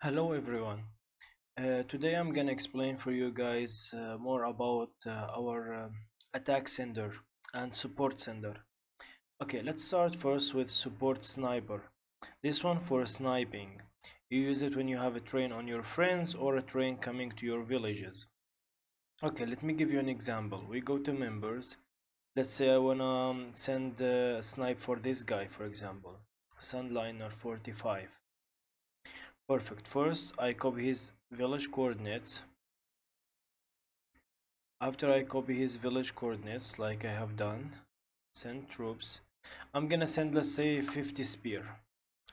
Hello everyone. Today I'm gonna explain for you guys more about our attack sender and support sender. Okay, let's start first with support sniper. This one for sniping. You use it when you have a train on your friends or a train coming to your villages. Okay, let me give you an example. We go to members. Let's say I wanna send a snipe for this guy, for example. Sandliner 45. Perfect. First, I copy his village coordinates. After I copy his village coordinates, like I have done, send troops. I'm gonna send, let's say, 50 spear.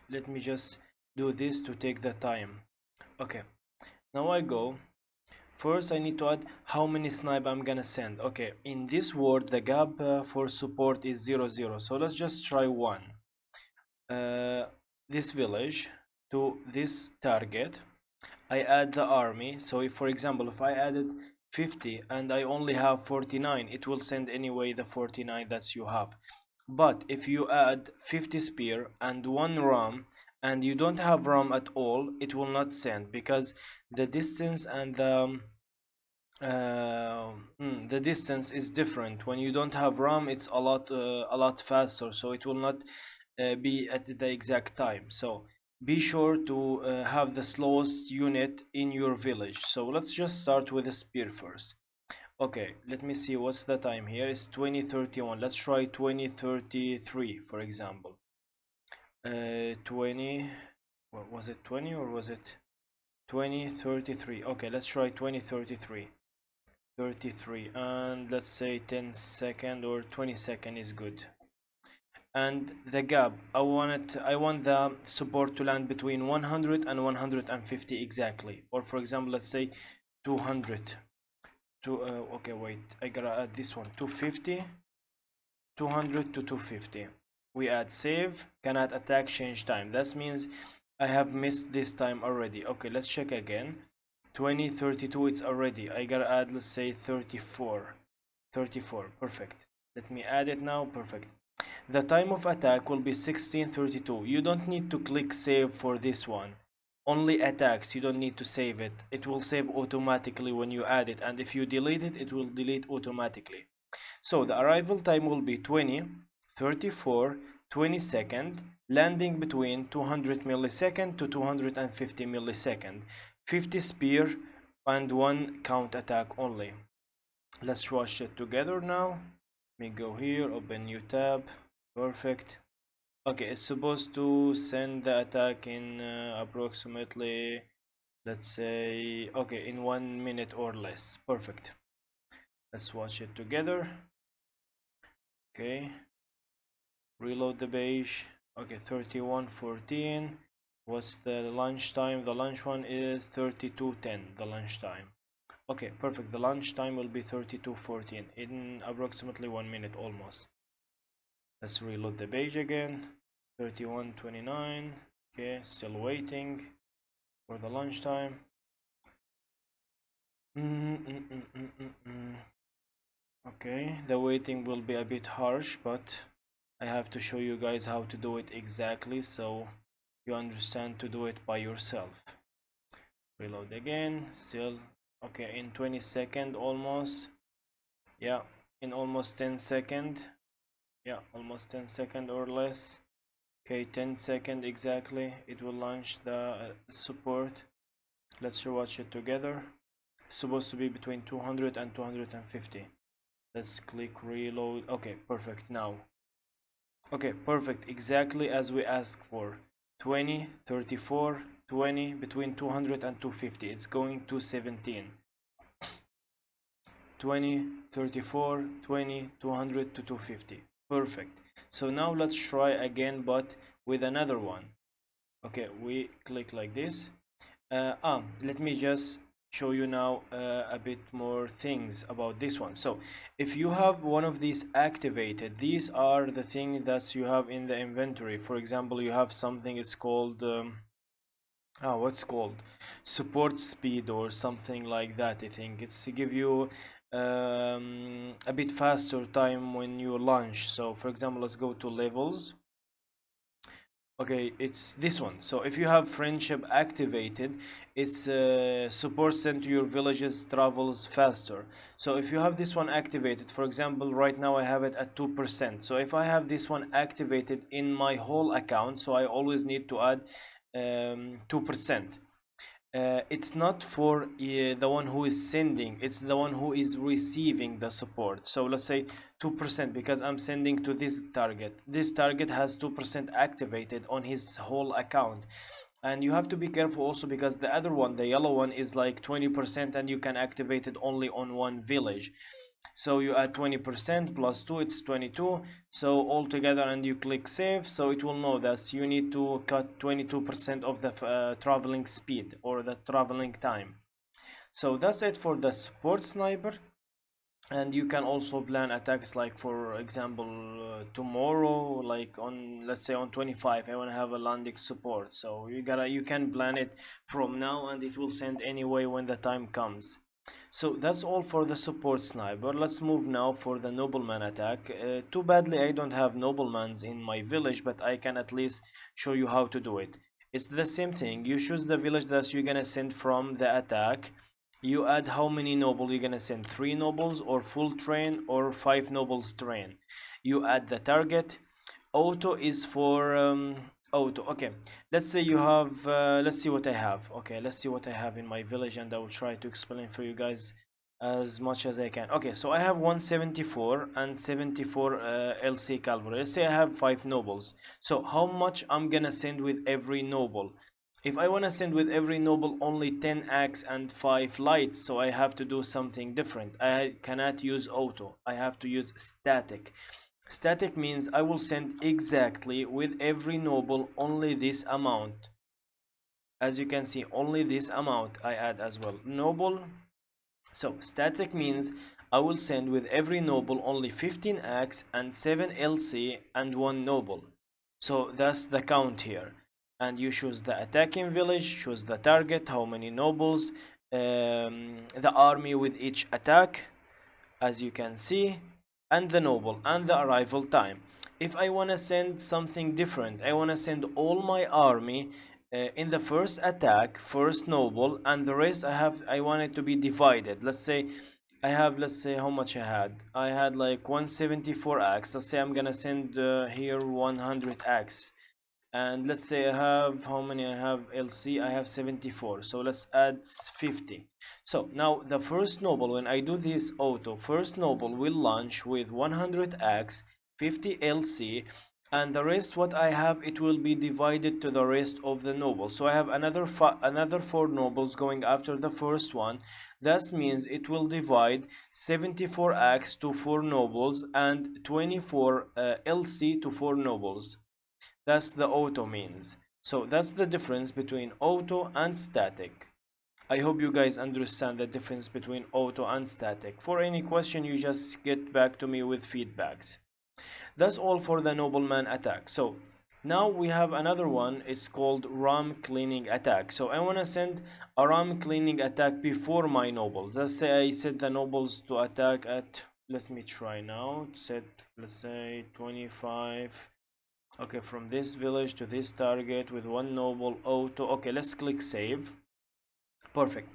Let me just do this to take the time. Okay, now I go. First, I need to add how many snipe I'm gonna send. Okay, in this word, the gap for support is 0, 0. So let's just try one. This village to this target. I add the army. So if, for example, if I added 50 and I only have 49, it will send anyway the 49 that you have. But if you add 50 spear and one ram and you don't have ram at all, it will not send because the distance and the distance is different. When you don't have ram, it's a lot faster, so it will not be at the exact time. So be sure to have the slowest unit in your village. So let's just start with a spear first. Okay, let me see what's the time here. It's 2031. Let's try 2033, for example. 20, what was it, 20 or was it 2033? Okay, let's try 2033. 33 and let's say 10 second or 20 second is good. And the gap, I want the support to land between 100 and 150 exactly, or for example let's say 200 to okay, wait, I gotta add this one. 250, 200 to 250. We add save, can add attack, change time. That means I have missed this time already. Okay, let's check again. 2032, it's already, I gotta add, let's say 34. 34, perfect. Let me add it now. Perfect. The time of attack will be 1632. You don't need to click save for this one. Only attacks, you don't need to save it. It will save automatically when you add it, and if you delete it, it will delete automatically. So the arrival time will be 20, 34, 20-second, landing between 200 millisecond to 250 millisecond, 50 spear and one count attack only. Let's watch it together now. Let me go here, open new tab. Perfect. Okay, it's supposed to send the attack in approximately, let's say, okay, in 1 minute or less. Perfect. Let's watch it together. Okay, reload the page. Okay, 31:14. What's the lunch time? The lunch one is 32:10. The lunch time. Okay, perfect. The lunch time will be 32:14 in approximately 1 minute almost. Let's reload the page again. 31:29. Okay, still waiting for the lunchtime. Okay, the waiting will be a bit harsh, but I have to show you guys how to do it exactly so you understand to do it by yourself. Reload again. Still okay, in 20 seconds almost. Yeah, in almost 10 seconds. Yeah, almost 10 seconds or less. Okay, 10 seconds exactly. It will launch the support. Let's watch it together. It's supposed to be between 200 and 250. Let's click reload. Okay, perfect now. Okay, perfect, exactly as we asked for. 20, 34, 20, between 200 and 250. It's going to 17. 20, 34, 20, 200 to 250. Perfect. So now let's try again, but with another one. Okay, we click like this. Let me just show you now a bit more things about this one. So if you have one of these activated, these are the things that you have in the inventory. For example, you have something, it's called what's called support speed or something like that. I think it's to give you a bit faster time when you launch. So for example, let's go to levels. Okay, it's this one. So if you have friendship activated, it's support sent to your villages travels faster. So if you have this one activated, for example, right now I have it at 2%. So if I have this one activated in my whole account, so I always need to add 2%. It's not for the one who is sending, it's the one who is receiving the support. So let's say 2%, because I'm sending to this target. This target has 2% activated on his whole account. And you have to be careful also, because the other one, the yellow one, is like 20% and you can activate it only on one village. So you add 20% plus 2, it's 22. So altogether, and you click save, so it will know that you need to cut 22% of the traveling speed, or the traveling time. So that's it for the support sniper. And you can also plan attacks, like for example tomorrow, like on, let's say on 25, I want to have a landing support. So you can plan it from now, and it will send anyway when the time comes. So that's all for the support sniper. Let's move now for the nobleman attack. Too badly I don't have noblemans in my village, but I can at least show you how to do it. It's the same thing. You choose the village that you're gonna send from the attack. You add how many noble you're gonna send, 3 nobles or full train, or 5 nobles train. You add the target. Auto is for auto. Okay, let's say you have let's see what I have. Okay, let's see what I have in my village, and I will try to explain for you guys as much as I can. Okay, so I have 174 and 74 LC cavalry. Let's say I have 5 nobles. So how much I'm gonna send with every noble? If I want to send with every noble only 10 axe and 5 lights, so I have to do something different. I cannot use auto, I have to use static. Static means I will send exactly with every noble only this amount. As you can see, only this amount I add as well. Noble. So static means I will send with every noble only 15 axe and 7 LC and 1 noble. So that's the count here. And you choose the attacking village, choose the target, how many nobles, the army with each attack, as you can see, and the noble, and the arrival time. If I want to send something different, I want to send all my army in the first attack, first noble, and the rest I want it to be divided. Let's say I have, let's say how much I had like 174 axe. Let's say I'm gonna send here 100 axe. And let's say I have, how many I have LC, I have 74, so let's add 50. So now the first noble, when I do this auto, first noble will launch with 100 axe, 50 LC, and the rest what I have, it will be divided to the rest of the nobles. So I have another 4 nobles going after the first one. That means it will divide 74 axe to 4 nobles and 24 LC to 4 nobles. That's the auto means. So that's the difference between auto and static. I hope you guys understand the difference between auto and static. For any question, you just get back to me with feedbacks. That's all for the nobleman attack. So now we have another one. It's called ram cleaning attack. So I want to send a ram cleaning attack before my nobles. Let's say I set the nobles to attack at, let me try now, set, let's say 25. Okay, from this village to this target with 1 noble auto. Okay, let's click save. Perfect.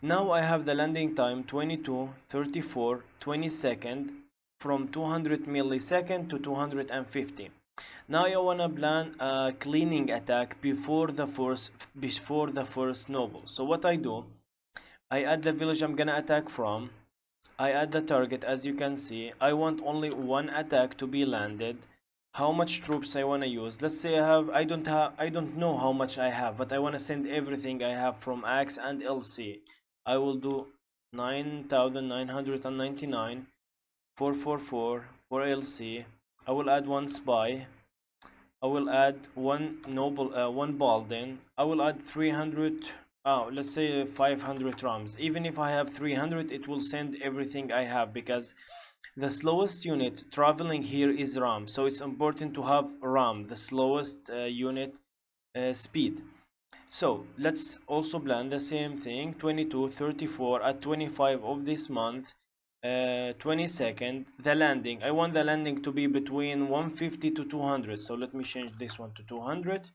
Now I have the landing time 22, 34, 20 second, from 200 millisecond to 250. Now I wanna plan a cleaning attack before the first noble. So what I do, I add the village I'm gonna attack from. I add the target. As you can see, I want only 1 attack to be landed. How much troops I want to use? Let's say I don't know how much I have, but I want to send everything I have from axe and LC. I will do 9,999, 444 for LC. I will add 1 spy. I will add 1 noble, 1 Baldin. I will add 300. Oh, let's say 500 rams. Even if I have 300, it will send everything I have, because the slowest unit traveling here is ram, so it's important to have ram, the slowest unit speed. So let's also plan the same thing, 22, 34 at 25 of this month. 22nd, the landing. I want the landing to be between 150 to 200. So let me change this one to 200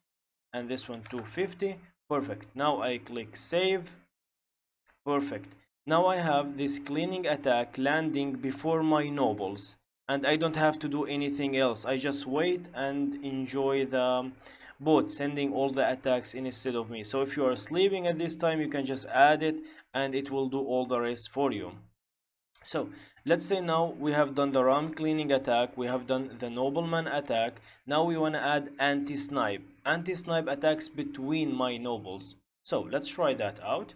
and this one to 50. Perfect. Now I click save. Perfect. Now I have this cleaning attack landing before my nobles, and I don't have to do anything else. I just wait and enjoy the bot sending all the attacks instead of me. So if you are sleeping at this time, you can just add it and it will do all the rest for you. So let's say now we have done the ram cleaning attack, we have done the nobleman attack. Now we want to add anti-snipe. Anti-snipe attacks between my nobles. So let's try that out.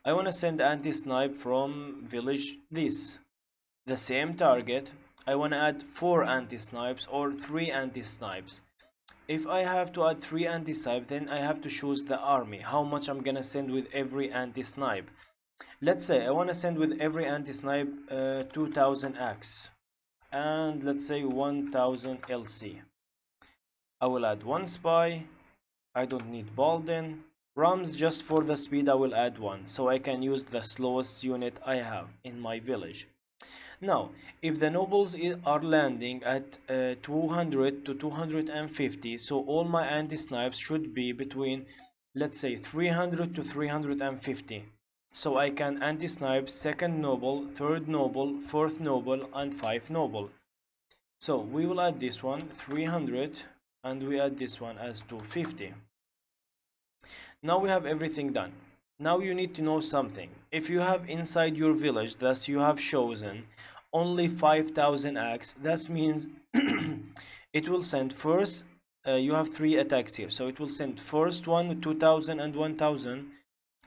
I want to send anti-snipe from village this. The same target. I want to add 4 anti-snipes or 3 anti-snipes. If I have to add 3 anti-snipe, then I have to choose the army. How much I'm gonna send with every anti-snipe. Let's say I want to send with every anti-snipe 2000 axe. And let's say 1000 LC. I will add 1 spy. I don't need Balden. Rams, just for the speed, I will add 1, so I can use the slowest unit I have in my village. Now, if the nobles are landing at 200 to 250, so all my anti-snipes should be between, let's say, 300 to 350. So I can anti-snipe 2nd noble, 3rd noble, 4th noble, and 5th noble. So we will add this one, 300, and we add this one as 250. Now we have everything done. Now you need to know something. If you have inside your village, thus you have chosen only 5000 axe, that means it will send first, you have 3 attacks here, so it will send first one 2000 and 1000,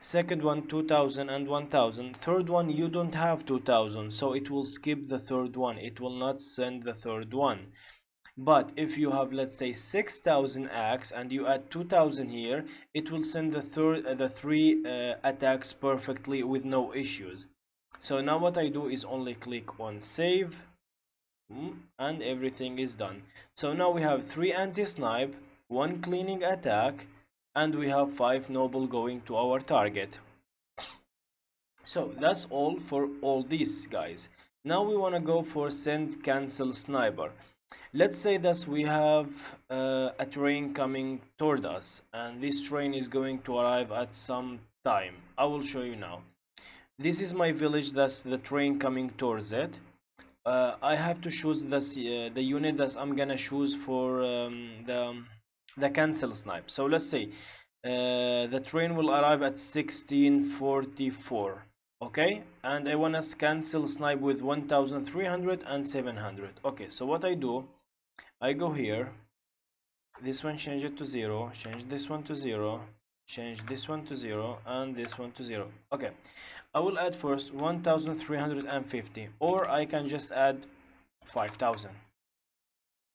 second one 2000 and 1000, third one you don't have 2000, so it will skip the third one, it will not send the third one. But if you have, let's say, 6000 axe and you add 2000 here, it will send the 3 attacks perfectly with no issues. So now what I do is only click on save, and everything is done. So now we have 3 anti-snipe, 1 cleaning attack, and we have 5 noble going to our target. So that's all for all these guys. Now we want to go for send cancel sniper. Let's say that we have a train coming toward us, and this train is going to arrive at some time. I will show you now. This is my village, that's the train coming towards it. I have to choose this, the unit that I'm gonna choose for the cancel snipe. So let's say the train will arrive at 1644. Okay, and I want to cancel snipe with 1300 and 700. Okay, so what I do, I go here, this one change it to 0, change this one to 0, change this one to 0, and this one to 0. Okay, I will add first 1350, or I can just add 5000.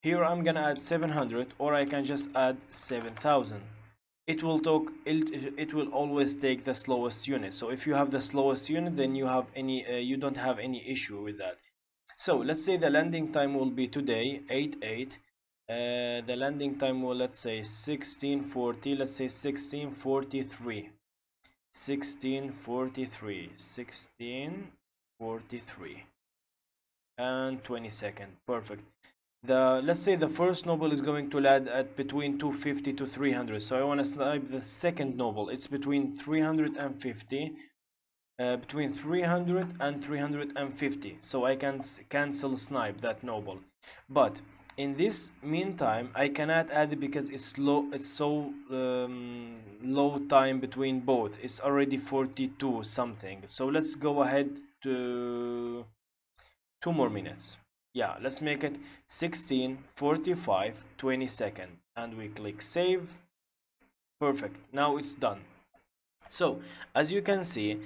Here I'm gonna add 700, or I can just add 7000. It will always take the slowest unit. So if you have the slowest unit, then you don't have any issue with that. So let's say the landing time will be today 8/8. The landing time will, let's say, 1640. Let's say 1643. 1643 and 22nd. Perfect. Let's say the first noble is going to land at between 250 to 300, so I want to snipe the second noble. It's between 350, between 300 and 350, so I can cancel snipe that noble. But in this meantime, I cannot add it because it's low. It's so low time between both. It's already 42 something. So let's go ahead to 2 more minutes. Yeah, let's make it 1645 22nd, and we click save. Perfect. Now it's done. So as you can see,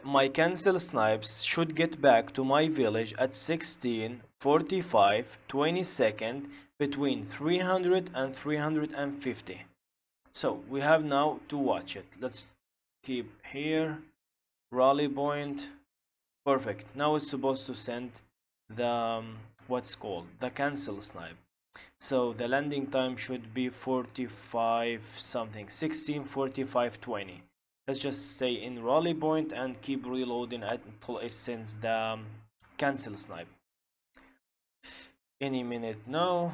my cancel snipes should get back to my village at 1645 22nd between 300 and 350. So we have now to watch it. Let's keep here, rally point. Perfect. Now it's supposed to send the what's called the cancel snipe. So the landing time should be 45 something, 1645 20. Let's just stay in rally point and keep reloading until it sends the cancel snipe. Any minute now.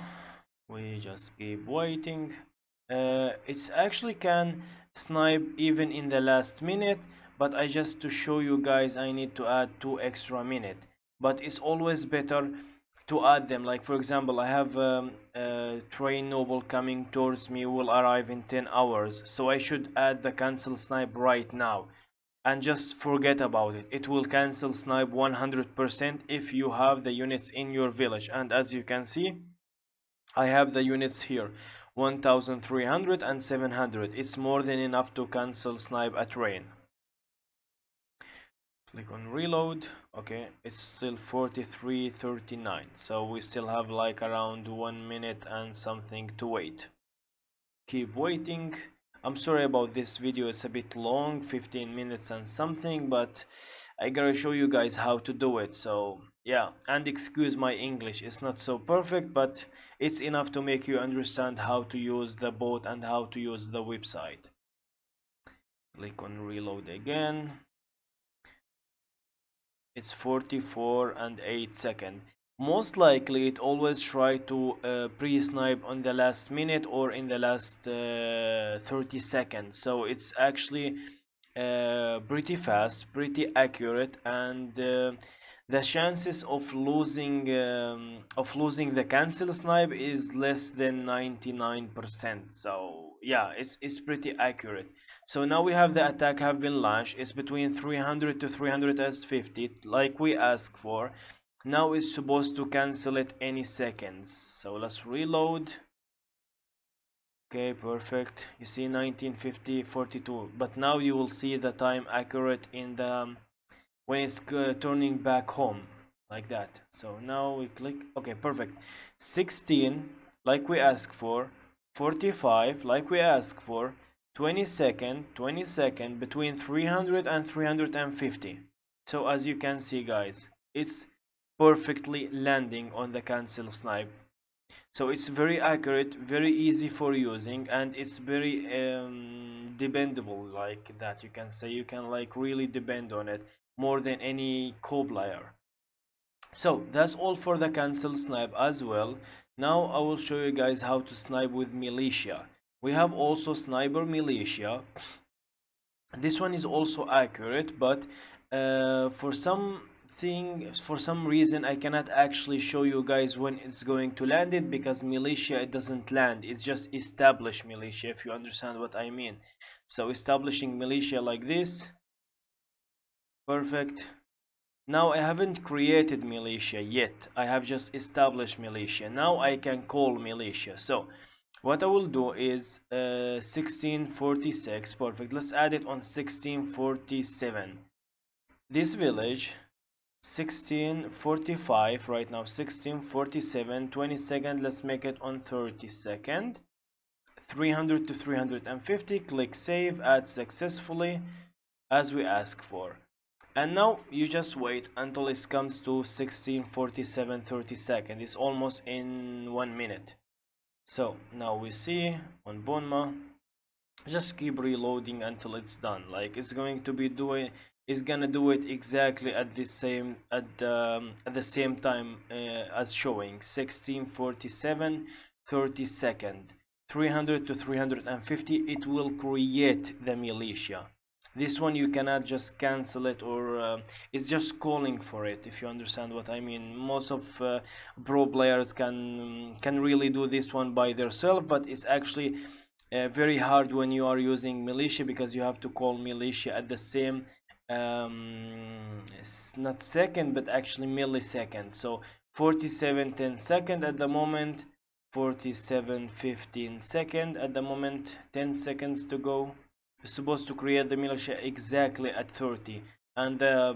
We just keep waiting. It's actually can snipe even in the last minute, but I just to show you guys I need to add 2 extra minute. But it's always better to add them. Like for example, I have train noble coming towards me, will arrive in 10 hours, so I should add the cancel snipe right now and just forget about it. It will cancel snipe 100% if you have the units in your village. And as you can see, I have the units here, 1300 and 700. It's more than enough to cancel snipe a train. Click on reload. Okay, it's still 43:39, so we still have like around 1 minute and something to wait. Keep waiting. I'm sorry about this video, it's a bit long, 15 minutes and something, but I gotta show you guys how to do it. So yeah, and excuse my English, it's not so perfect, but it's enough to make you understand how to use the bot and how to use the website. Click on reload again. It's 44 and 8 seconds. Most likely it always try to pre-snipe on the last minute or in the last 30 seconds, so it's actually pretty fast, pretty accurate, and the chances of losing the cancel snipe is less than 99%. So yeah, it's pretty accurate. So now we have the attack have been launched. It's between 300 to 350 like we asked for. Now it's supposed to cancel it any seconds, so let's reload. Okay, perfect. You see 1950 42, but now you will see the time accurate in the when it's turning back home like that. So now we click. Okay, perfect. 16 like we asked for, 45 like we asked for, 20 second between 300 and 350. So as you can see guys, it's perfectly landing on the cancel snipe. So it's very accurate, very easy for using, and it's very dependable, like that you can say. You can like really depend on it more than any co-player. So that's all for the cancel snipe as well. Now I will show you guys how to snipe with militia. We have also sniper militia. This one is also accurate, but for some reason I cannot actually show you guys when it's going to land it, because militia it doesn't land, it's just establish militia, if you understand what I mean. So establishing militia like this, perfect. Now I haven't created militia yet, I have just established militia. Now I can call militia. So what I will do is 1646, perfect. Let's add it on 1647. This village 1645 right now, 1647, 20 second, let's make it on 30 second. 300 to 350, click save, add successfully as we ask for. And now you just wait until it comes to 1647, 30 second. It's almost in 1 minute. So now we see on Bonma, just keep reloading until it's done. Like it's going to be doing, it's gonna do it exactly at the same time as showing 1647, 30 second, 300 to 350. It will create the militia. This one you cannot just cancel it, or it's just calling for it, if you understand what I mean. Most of pro players can really do this one by themselves, but it's actually very hard when you are using militia, because you have to call militia at the same not second but actually millisecond. So 47:10 second at the moment, 47:15 second at the moment, 10 seconds to go. You're supposed to create the militia exactly at 30, and the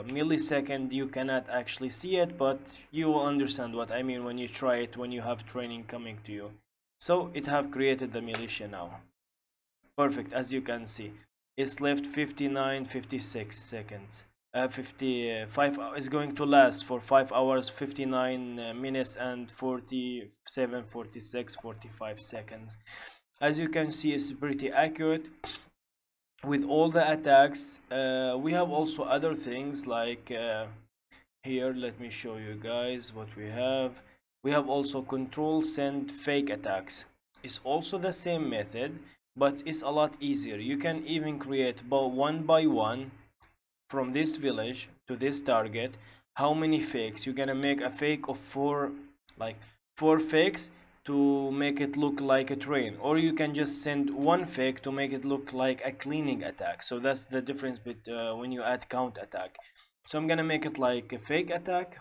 millisecond you cannot actually see it, but you will understand what I mean when you try it, when you have training coming to you. So it have created the militia now. Perfect. As you can see, it's left 59:56 seconds. 55 is going to last for 5 hours 59 minutes and 47 46 45 seconds. As you can see, it's pretty accurate. with all the attacks. We have also other things like here, let me show you guys what we have. We have also control send fake attacks. It's also the same method, but it's a lot easier. You can even create one by one from this village to this target. How many fakes? You're gonna make a fake of four fakes to make it look like a train, or you can just send one fake to make it look like a cleaning attack. So that's the difference when you add count attack. So I'm gonna make it like a fake attack.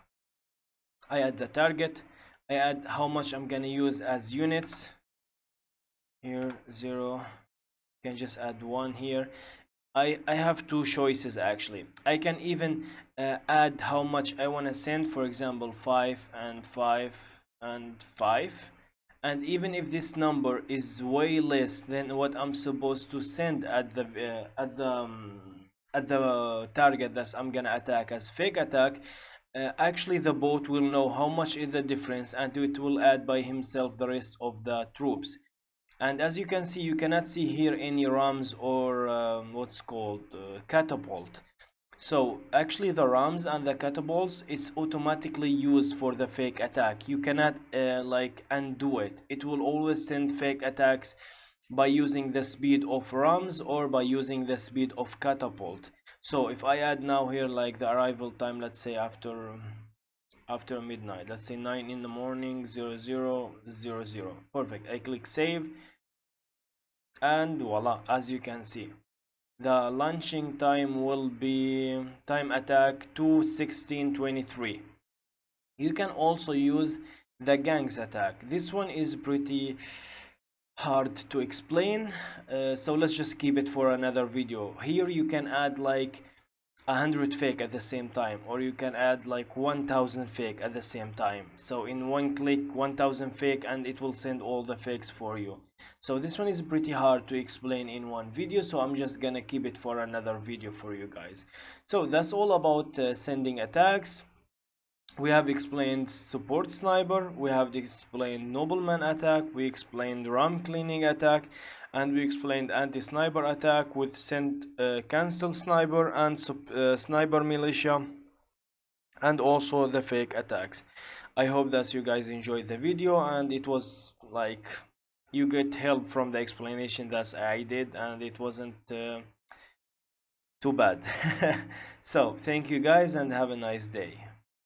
I add the target, I add how much I'm gonna use as units. Here 0, you can just add 1 here. I have two choices actually. I can even add how much I want to send, for example 5 and 5 and 5, and even if this number is way less than what I'm supposed to send at the target that I'm gonna attack as fake attack, actually the bot will know how much is the difference, and it will add by himself the rest of the troops. And as you can see, you cannot see here any rams or what's called catapult. So actually the rams and the catapults is automatically used for the fake attack. You cannot like undo it. It will always send fake attacks by using the speed of rams or by using the speed of catapult. So if I add now here like the arrival time, let's say after midnight, let's say 9 in the morning, 0000, perfect. I click save, and voila, as you can see, the launching time will be time attack 2:16:23. You can also use the gangs attack. This one is pretty hard to explain, so let's just keep it for another video. Here you can add like 100 fake at the same time, or you can add like 1000 fake at the same time. So in one click 1000 fake, and it will send all the fakes for you. So this one is pretty hard to explain in one video, so I'm just gonna keep it for another video for you guys. So that's all about sending attacks. We have explained support sniper, we have explained nobleman attack, we explained ram cleaning attack, and we explained anti-sniper attack with send cancel sniper and sniper militia, and also the fake attacks. I hope that you guys enjoyed the video, and it was like you get help from the explanation that I did, and it wasn't too bad. So thank you guys, and have a nice day.